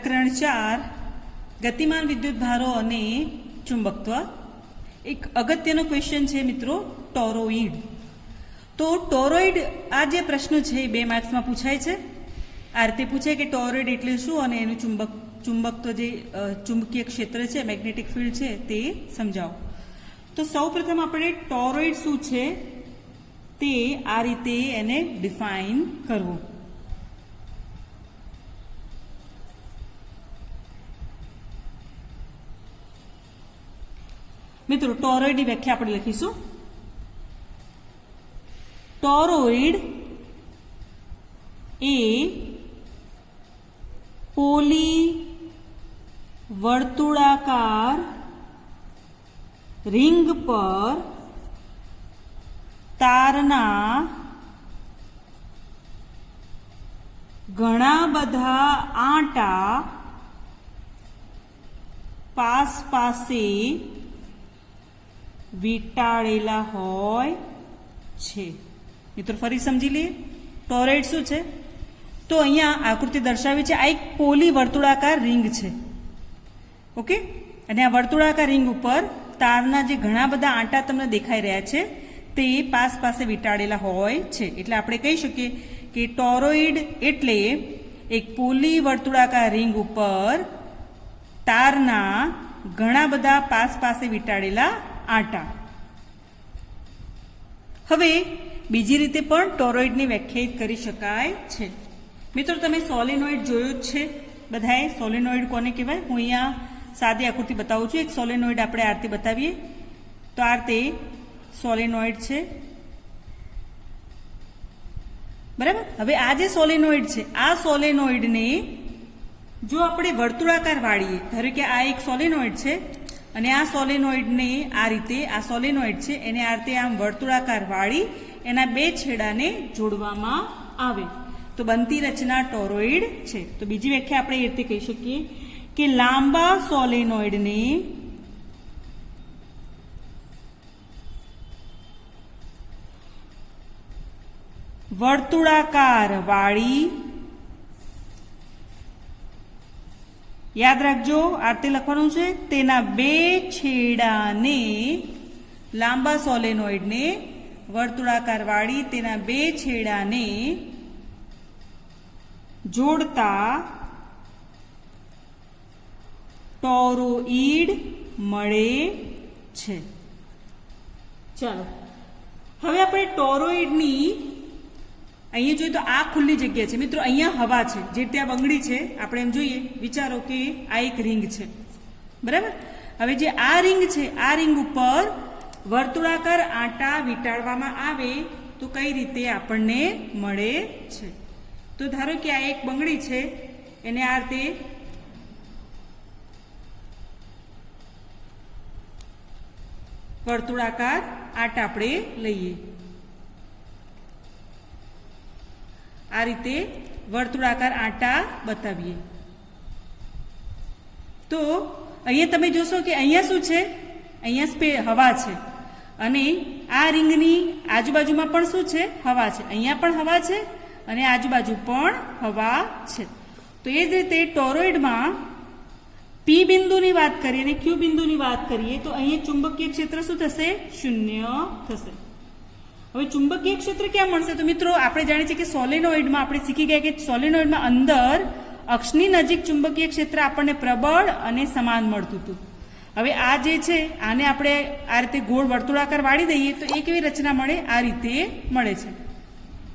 પ્રકરણ 4 ગતિમાન વિદ્યુત ભારો અને ચુંબકત્વ. એક અગત્યનો ક્વેશ્ચન છે મિત્રો, ટોરોઇડ. તો ટોરોઇડ, આ જે પ્રશ્ન છે 2 માર્ક્સમાં પૂછાય છે. આ રીતે પૂછાય કે ટોરોઇડ એટલે શું અને એનું ચુંબકત્વ જે ચુંબકીય ક્ષેત્ર છે, મેગ્નેટિક ફિલ્ડ છે, તે સમજાવો. તો સૌપ્રથમ આપણે ટોરોઇડ શું છે તે આ રીતે એને ડિફાઇન કરવું. મિત્રો ટોરોઇડની વ્યાખ્યા આપણે લખીશું. ટોરોઇડ એ પોલી વર્તુળાકાર રિંગ પર તારના ઘણા બધા આંટા પાસે વીંટાળેલા હોય છે. મિત્રો ફરી સમજી લઈએ ટોરોઇડ શું છે. તો અહીંયા આકૃતિ દર્શાવી છે. આ એક પોલી વર્તુળાકાર રિંગ છે. ઓકે, અને આ વર્તુળાકાર રિંગ ઉપર તારના જે ઘણા બધા આંટા તમને દેખાઈ રહ્યા છે તે પાસે વીંટાળેલા હોય છે. એટલે આપણે કહી શકીએ કે ટોરોઇડ એટલે એક પોલી વર્તુળાકાર રિંગ ઉપર તારના ઘણા બધા પાસે વીંટાળેલા આંટા. હવે બીજી રીતે પણ ટોરોઇડને વ્યાખ્યાયિત કરી શકાય છે. મિત્રો તમે સોલેનોઇડ જોયું જ છે બધાએ. સોલેનોઇડ કોને કહેવાય? હું અહીંયા સાદી આકૃતિ બતાવું છું. એક સોલેનોઇડ આપણે આ રીતે બતાવીએ તો આ રીતે સોલેનોઇડ છે, બરાબર. હવે આ જે સોલેનોઇડ છે, આ સોલેનોઇડને જો આપણે વર્તુળાકાર વાળીએ, ધારો કે આ એક સોલેનોઇડ છે અને આ સોલેનોઇડને આ રીતે, આ સોલેનોઇડ છે એને આ રીતે આમ વર્તુળાકાર વાળી એના 2 છેડાને જોડવામાં આવે તો બનતી રચના ટોરોઇડ છે. તો બીજી વ્યાખ્યા આપણે એ રીતે કહી શકીએ કે લાંબા સોલેનોઇડને વર્તુળાકાર વાળી, યાદ રાખજો આ રીતે લખવાનું છે, તેના 2 છેડાને, લાંબા સોલેનોઇડને વર્તુળાકાર વાળી તેના 2 છેડાને જોડતા ટોરોઇડ મળે છે. ચાલો હવે આપણે ટોરોઇડની અહીંયા જોઈએ તો આ ખુલ્લી જગ્યા છે. મિત્રો અહીંયા હવા છે, જે ત્યાં બંગડી છે, આપણે એમ જોઈએ, વિચારો કે આ એક રિંગ છે, બરાબર. હવે જે આ રિંગ છે, આ રિંગ ઉપર વર્તુળાકાર આંટા વીંટાળવામાં આવે તો કઈ રીતે આપણને મળે છે. તો ધારો કે આ એક બંગડી છે, એને આ રીતે વર્તુળાકાર આંટા આપણે લઈએ, આ રીતે વર્તુળાકાર આંટા બતાવીએ તો અહીંયા તમે જોશો કે અહીંયા શું છે, અહીંયા હવા છે અને આ રિંગની આજુબાજુમાં પણ શું છે, હવા છે. અહીંયા પણ હવા છે અને આજુબાજુ પણ હવા છે. તો એ જ રીતે ટોરોઇડમાં પી બિંદુની વાત કરીએ અને ક્યુ બિંદુની વાત કરીએ તો અહીંયા ચુંબકીય ક્ષેત્ર શું થશે? 0 થશે. હવે ચુંબકીય ક્ષેત્ર ક્યાં મળશે? તો મિત્રો આપણે જાણીએ છીએ કે સોલેનોઇડમાં આપણે શીખી ગયા કે સોલેનોઇડમાં અંદર અક્ષની નજીક ચુંબકીય ક્ષેત્ર આપણને પ્રબળ અને સમાન મળતું હતું. હવે આ જે છે આને આપણે આ રીતે ગોળ વર્તુળાકાર વાળી દઈએ તો એ કેવી રચના મળે? આ રીતે મળે છે.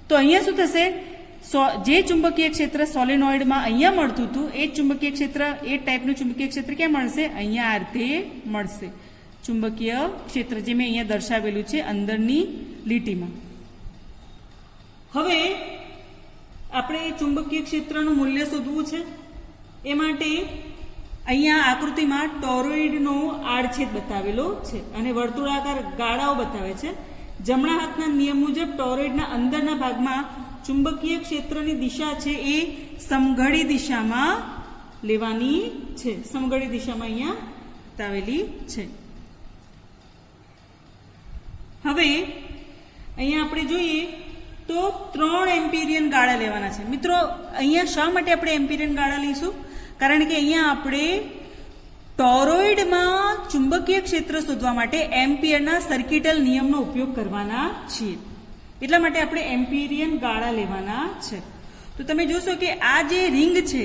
તો અહીંયા શું થશે? જે ચુંબકીય ક્ષેત્ર સોલેનોઇડમાં અહીંયા મળતું હતું એ ચુંબકીય ક્ષેત્ર, એ ટાઈપનું ચુંબકીય ક્ષેત્ર ક્યાં મળશે? અહીંયા આ રીતે મળશે. ચુંબકીય ક્ષેત્ર જે મેં અહીંયા દર્શાવેલું છે અંદરની લીટીમાં. હવે આપણે ચુંબકીય ક્ષેત્રનું મૂલ્ય શોધવું છે. એ માટે અહીંયા આકૃતિમાં ટોરોઇડનો આડછેદ બતાવેલો છે અને વર્તુળાકાર ગાળાઓ બતાવે છે. જમણા હાથના નિયમ મુજબ ટોરોઇડના અંદરના ભાગમાં ચુંબકીય ક્ષેત્રની દિશા છે એ સમઘડી દિશામાં લેવાની છે. સમઘડી દિશામાં અહીંયા બતાવેલી છે. હવે અહીંયા આપણે જોઈએ તો 3 એમ્પિરિયન ગાળા લેવાના છે. મિત્રો અહીંયા શા માટે આપણે એમ્પિરિયન ગાળા લઈશું? કારણ કે અહીંયા આપણે ટોરોઇડમાં ચુંબકીય ક્ષેત્ર શોધવા માટે એમ્પિયરના સર્કિટલ નિયમનો ઉપયોગ કરવાના છીએ. એટલા માટે આપણે એમ્પિરિયન ગાળા લેવાના છે. તો તમે જોશો કે આ જે રિંગ છે,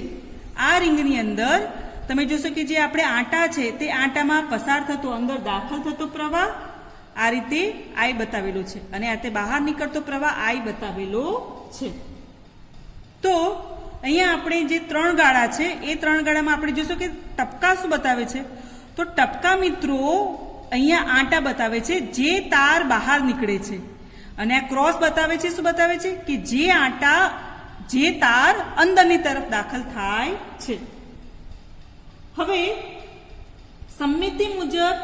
આ રિંગની અંદર તમે જોશો કે જે આપણે આંટા છે તે આંટામાં પસાર થતો, અંદર દાખલ થતો પ્રવાહ આ રીતે આઈ બતાવેલો છે અને આ તે બહાર નીકળતો પ્રવાહ આઈ બતાવેલો છે. તો અહીંયા આપણે જે 3 ગાળા છે એ 3 ગાળામાં આપણે જોશો કે ટપકા શું બતાવે છે, તો ટપકા મિત્રો અહીંયા આંટા બતાવે છે જે તાર બહાર નીકળે છે અને આ ક્રોસ બતાવે છે, શું બતાવે છે કે જે તાર અંદરની તરફ દાખલ થાય છે. હવે સમમિતિ મુજબ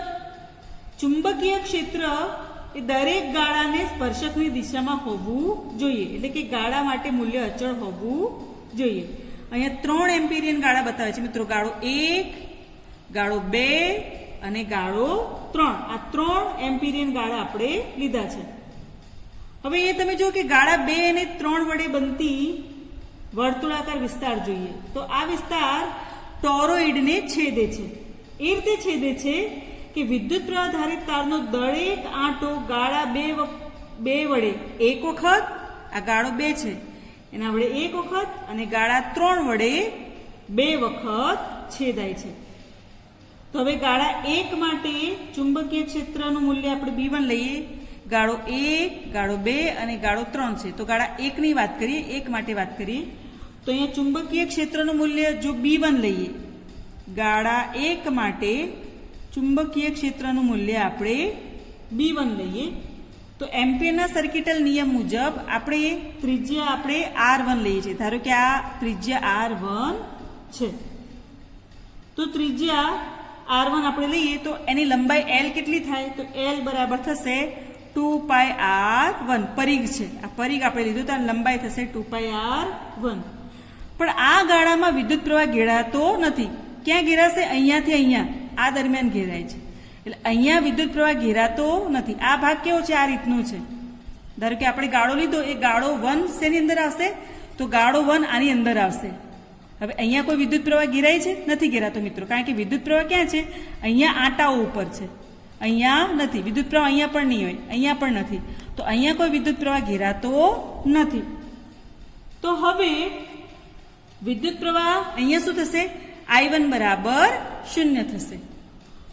ચુંબકીય ક્ષેત્ર એ દરેક ગાળાને સ્પર્શકની દિશામાં હોવું જોઈએ, એટલે કે ગાળા માટે મૂલ્ય અચળ હોવું જોઈએ. અહીંયા 3 એમ્પિરિયન ગાળા બતાવે છે મિત્રો, ગાળો 1, ગાળો 2 અને ગાળો 3. આ 3 એમ્પિરિયન ગાળા આપણે લીધા છે. હવે એ તમે જુઓ કે ગાળા 2 અને 3 વડે બનતી વર્તુળાકાર વિસ્તાર જોઈએ, તો આ વિસ્તાર ટોરોઇડને છેદે છે. એ રીતે છેદે છે કે વિદ્યુત પ્રવાહ ધારિત તારનો દરેક આંટો ગાળા 2 વડે એક વખત, આ ગાળો 2 છે એના વડે એક વખત અને ગાળા 3 વડે 2 વખત છેદાય છે. તો હવે ગાળા 1 માટે ચુંબકીય ક્ષેત્રનું મૂલ્ય આપણે B1 લઈએ. ગાળો 1, ગાળો 2 અને ગાળો 3 છે. તો ગાળા 1 ની વાત કરીએ, 1 માટે વાત કરીએ તો અહીંયા ચુંબકીય ક્ષેત્રનું મૂલ્ય જો B1 લઈએ, ગાળા 1 માટે ચુંબકીય ક્ષેત્રનું મૂલ્ય આપણે B1 લઈએ તો એમ્પિયરના સર્કિટલ નિયમ મુજબ આપણે ત્રિજ્યા આપણે R1 લઈએ છીએ. ધારો કે આ ત્રિજ્યા R1 છે, તો ત્રિજ્યા R1 આપણે લઈએ તો એની લંબાઈ L કેટલી થાય, તો L બરાબર થશે 2πr1. પરિઘ છે, આ પરિઘ આપણે લીધું તો આ લંબાઈ થશે 2πr1. પણ આ ગાળામાં વિદ્યુત પ્રવાહ ઘેરાતો નથી. ક્યાં ઘેરાશે? અહીંયાથી અહીંયા, આ દરમિયાન ઘેરાય છે. એટલે અહીંયા વિદ્યુત પ્રવાહ ઘેરાતો નથી. આ ભાગ કેવો છે? આ રીતનો છે. ધારો કે આપણે ગાળો લીધો, એ ગાળો 1 શેની અંદર આવશે? તો ગાળો 1 આની અંદર આવશે. હવે અહીંયા કોઈ વિદ્યુત પ્રવાહ ઘેરાય છે? નથી ઘેરાતો મિત્રો, કારણ કે વિદ્યુત પ્રવાહ ક્યાં છે? અહીંયા આંટાઓ ઉપર છે, અહીંયા નથી. વિદ્યુત પ્રવાહ અહીંયા પણ નહીં હોય, અહીંયા પણ નથી. તો અહીંયા કોઈ વિદ્યુત પ્રવાહ ઘેરાતો નથી. તો હવે વિદ્યુત પ્રવાહ અહીંયા શું થશે? I1 બરાબર 0 થશે.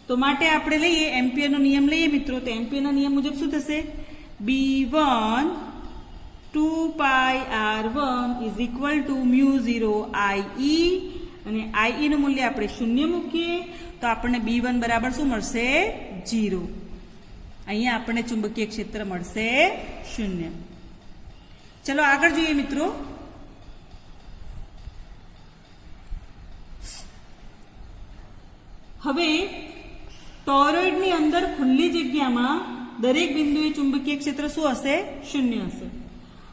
તો માટે આપણે લઈએ એમ્પિયરનો નિયમ લઈએ મિત્રો, તો એમ્પિયરના નિયમ મુજબ શું થશે? B1 2πr1 is equal to μ0 IE, અને IE નું મૂલ્ય આપણે 0 મૂકીએ તો આપણને B1 બરાબર શું મળશે? 0. અહીંયા આપણને ચુંબકીય ક્ષેત્ર મળશે 0. ચલો આગળ જોઈએ મિત્રો. હવે ટોરોઇડની અંદર ખુલ્લી જગ્યામાં દરેક બિંદુએ ચુંબકીય ક્ષેત્ર શું હશે? 0 હશે.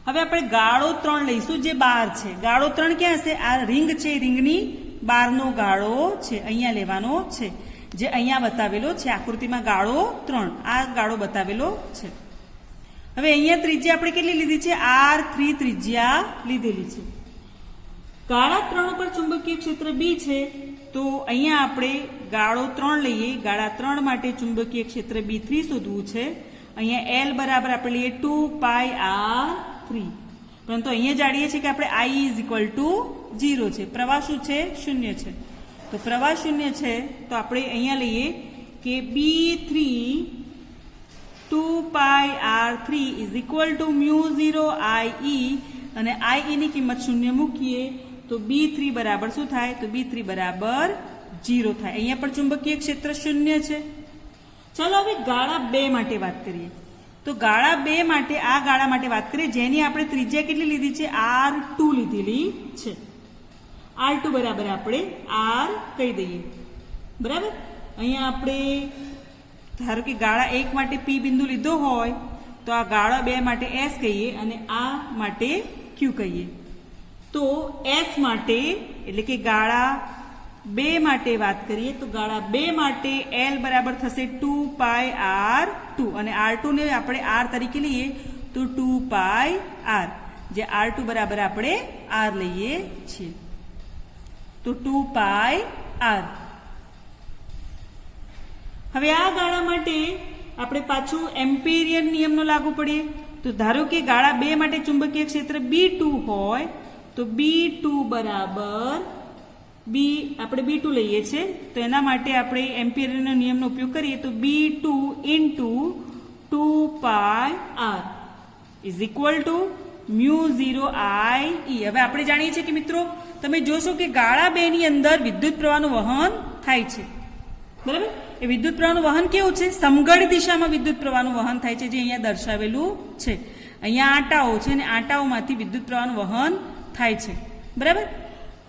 હવે આપણે ગાળો 3 લઈશું જે બહાર છે. ગાળો 3 ક્યાં હશે? આ રિંગ છે, રિંગની બહારનો ગાળો છે, અહીંયા લેવાનો છે, જે અહીંયા બતાવેલો છે આકૃતિમાં. ગાળો 3 આ ગાળો બતાવેલો છે. હવે અહીંયા ત્રિજ્યા આપણે કેટલી લીધી છે? R3 ત્રિજ્યા લીધેલી છે. ગાળા 3 ઉપર ચુંબકીય ક્ષેત્ર B છે, તો અહીંયા આપણે ગાળો 3 લઈએ. ગાળા 3 માટે ચુંબકીય ક્ષેત્ર B3 શોધવું છે. અહીંયા L બરાબર આપણે લઈએ 2πr3, પરંતુ અહીંયા જાણીએ છીએ કે આપણે I is equal to 0 છે. પ્રવાહ શું છે? 0 છે. તો પ્રવાહ 0 છે તો આપણે અહીંયા લઈએ કે B3 2πr3 is equal to μ0 IE, અને IE ની કિંમત 0 મૂકીએ તો B3 બરાબર શું થાય? તો B3 બરાબર 0 થાય. અહીંયા પણ ચુંબકીય ક્ષેત્ર 0 છે. ચાલો હવે ગાળા 2 માટે વાત કરીએ. તો ગાળા 2 માટે, આ ગાળા માટે વાત કરીએ જેની આપણે ત્રિજ્યા કેટલી લીધી છે? R2 લીધેલી છે. R2 બરાબર આપણે R કહી દઈએ. બરાબર. અહીંયા આપણે ધારો કે ગાળા 1 માટે P બિંદુ લીધો હોય તો આ ગાળા 2 માટે S કહીએ અને આ માટે Q કહીએ. તો S માટે એટલે કે ગાળા 2 માટે વાત કરીએ તો ગાળા 2 માટે L બરાબર થશે 2πr2, અને R2 ને આપણે R તરીકે લઈએ તો 2πr, જે R2 બરાબર આપણે R લઈએ છીએ. તો 2πr. હવે આ ગાળા માટે આપણે પાછું એમ્પિરિયન નિયમનો લાગુ પડીએ. તો ધારો કે ગાળા 2 માટે ચુંબકીય ક્ષેત્ર B2 હોય તો B2 બરાબર આપણે B2 લઈએ છીએ તો એના માટે આપણે એમ્પિરિયનના નિયમનો ઉપયોગ કરીએ તો B2 into 2πr is equal to μ0 I. હવે આપણે જાણીએ છીએ કે મિત્રો તમે જોશો કે ગાળા 2 ની અંદર વિદ્યુત પ્રવાહનું વહન થાય છે. બરાબર, એ વિદ્યુત પ્રવાહનું વહન કેવું છે? સમઘડી દિશામાં વિદ્યુત પ્રવાહનું વહન થાય છે, જે અહીંયા દર્શાવેલું છે. અહીંયા આંટાઓ છે અને આંટાઓમાંથી વિદ્યુત પ્રવાહનું વહન થાય છે. બરાબર,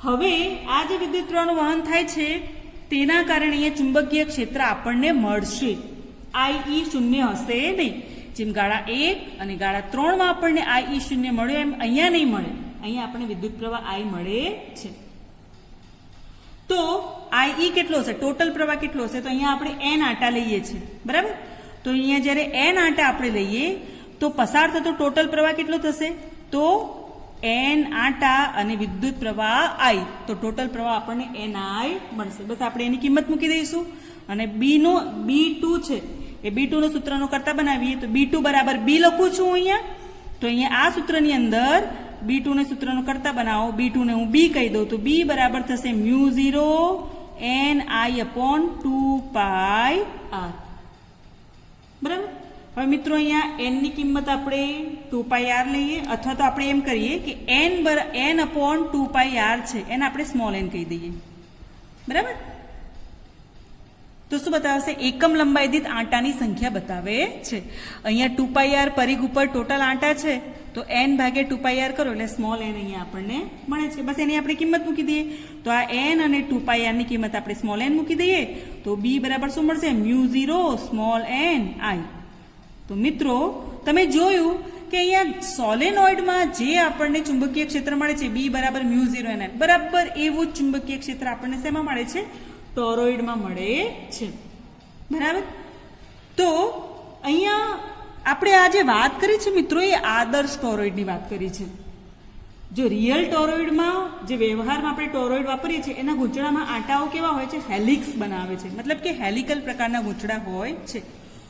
હવે આ જે વિદ્યુત પ્રવાહનું વહન થાય છે તેના કારણે અહીંયા ચુંબકીય ક્ષેત્ર આપણને મળશે. IE શૂન્ય હશે નહીં. જેમ ગાળા 1 અને ગાળા 3 માં આપણને IE શૂન્ય મળ્યો એમ અહીંયા નહીં મળે. અહીંયા આપણને વિદ્યુત પ્રવાહ I મળે છે. તો IE કેટલો હશે? ટોટલ પ્રવાહ કેટલો હશે? તો અહીંયા આપણે n આંટા લઈએ છીએ. બરાબર, તો અહીંયા જ્યારે n આંટા આપણે લઈએ તો પસાર થતો ટોટલ પ્રવાહ કેટલો થશે? તો n આંટા અને વિદ્યુત પ્રવાહ I, તો ટોટલ પ્રવાહ આપણને NI મળશે. બસ આપણે એની કિંમત મૂકી દઈશું અને B2 છે એ B2 નું સૂત્રનો કરતા બનાવીએ તો B2 બરાબર B લખું છું અહીંયા. તો અહીંયા આ સૂત્રની અંદર B2 ને સૂત્રનો કરતા બનાવો. B2 ને હું B કહી દઉં તો B બરાબર થશે μ0 NI/2πr. બરાબર, હવે મિત્રો અહીંયા n ની કિંમત આપણે 2πr લઈએ અથવા તો આપણે એમ કરીએ કે n/2πr છે એને આપણે સ્મોલ n કહી દઈએ. બરાબર, તો શું બતાવશે? એકમ લંબાઈ દીઠ આંટાની સંખ્યા બતાવે છે. અહીંયા 2πr પરિઘ ઉપર ટોટલ આંટા છે તો n/2πr કરો એટલે સ્મોલ n અહીંયા આપણને મળે છે. બસ એની આપણે કિંમત મૂકી દઈએ. તો આ n અને 2πr ની કિંમત આપણે સ્મોલ n મૂકી દઈએ તો B બરાબર શું મળશે? μ0 સ્મોલ n I. તો મિત્રો તમે જોયું કે અહીંયા સોલેનોઇડમાં જે આપણને ચુંબકીય ક્ષેત્ર મળે છે B બરાબર μ0 n I, બરાબર એવું જ ચુંબકીય ક્ષેત્ર આપણને શેમાં મળે છે? ટોરોઇડમાં મળે છે. બરાબર, તો અહીંયા આપણે આ જે વાત કરી છે મિત્રો એ આદર્શ ટોરોઇડની વાત કરી છે. જો રિયલ ટોરોઇડમાં જે વ્યવહારમાં આપણે ટોરોઇડ વાપરીએ છીએ એના ગૂંચળામાં આંટાઓ કેવા હોય છે? હેલિક્સ બનાવે છે, મતલબ કે હેલિકલ પ્રકારના ગૂંચળા હોય છે.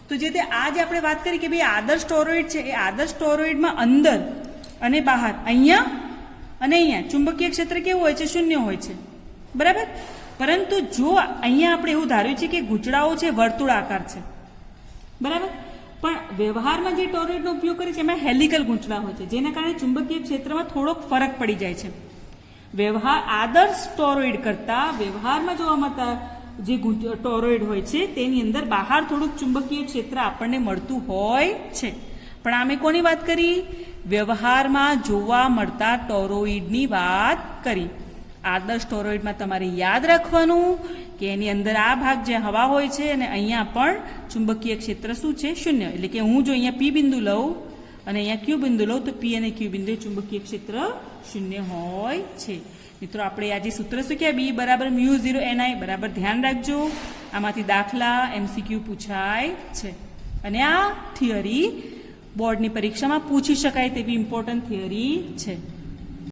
તો જે તે આ જે આપણે વાત કરી કે ભાઈ આદર્શ ટોરોઇડ છે એ આદર્શ ટોરોઇડમાં અંદર અને બહાર અહીંયા અને અહીંયા ચુંબકીય ક્ષેત્ર કેવું હોય છે? શૂન્ય હોય છે. બરાબર, પરંતુ જો અહીંયા આપણે એવું ધાર્યું છે કે ગૂંચળાઓ છે વર્તુળાકાર છે. બરાબર, પણ વ્યવહારમાં જે ટોરોઇડનો ઉપયોગ કરે છે એમાં હેલિકલ ગૂંચળા હોય છે, જેના કારણે ચુંબકીય ક્ષેત્રમાં થોડોક ફરક પડી જાય છે. આદર્શ ટોરોઇડ કરતા વ્યવહારમાં જોવા મળતા જે ટોરોઇડ હોય છે તેની અંદર બહાર થોડુંક ચુંબકીય ક્ષેત્ર આપણને મળતું હોય છે. પણ અમે કોની વાત કરી? વ્યવહારમાં જોવા મળતા ટોરોઇડની વાત કરી. આદર્શ ટોરોઇડમાં તમારે યાદ રાખવાનું કે એની અંદર આ ભાગ જે હવા હોય છે અને અહીંયા પણ ચુંબકીય ક્ષેત્ર શું છે? શૂન્ય. એટલે કે હું જો અહીંયા P બિંદુ લઉં અને અહીંયા Q બિંદુ લઉં તો P અને Q બિંદુ ચુંબકીય ક્ષેત્ર શૂન્ય હોય છે. મિત્રો આપણે આજે સૂત્ર શીખ્યા B બરાબર μ0 NI. બરાબર ધ્યાન રાખજો, આમાંથી દાખલા MCQ પૂછાય છે અને આ થિયરી બોર્ડની પરીક્ષામાં પૂછી શકાય તેવી ઇમ્પોર્ટન્ટ થિયરી છે.